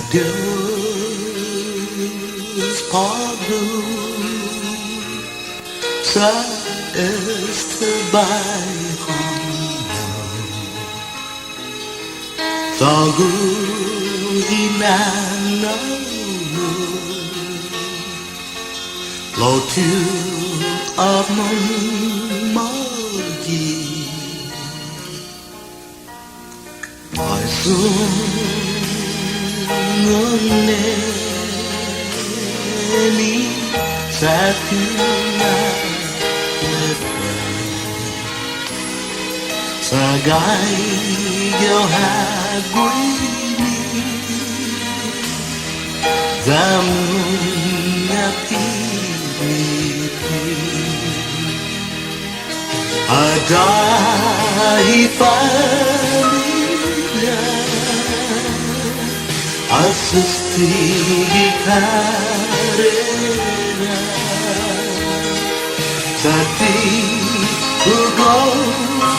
Adios, Pablo, sa este bairro, tagu inano, lo tu amon mogi, ai sungoneni sakuna lepa, sagai yo haguini, zamunya pipi, adai familia, asisti carena, sati ugomo,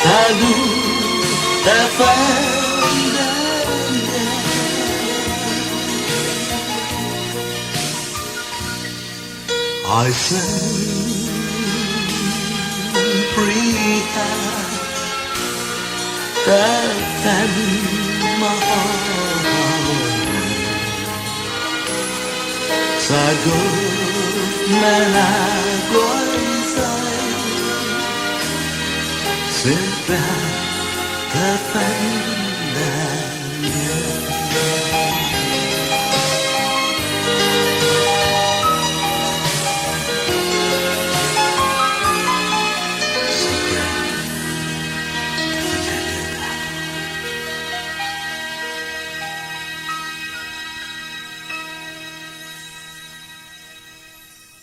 tagu tafanda. I sempre takkan mahal sagot menagoisai sebab kepandaian.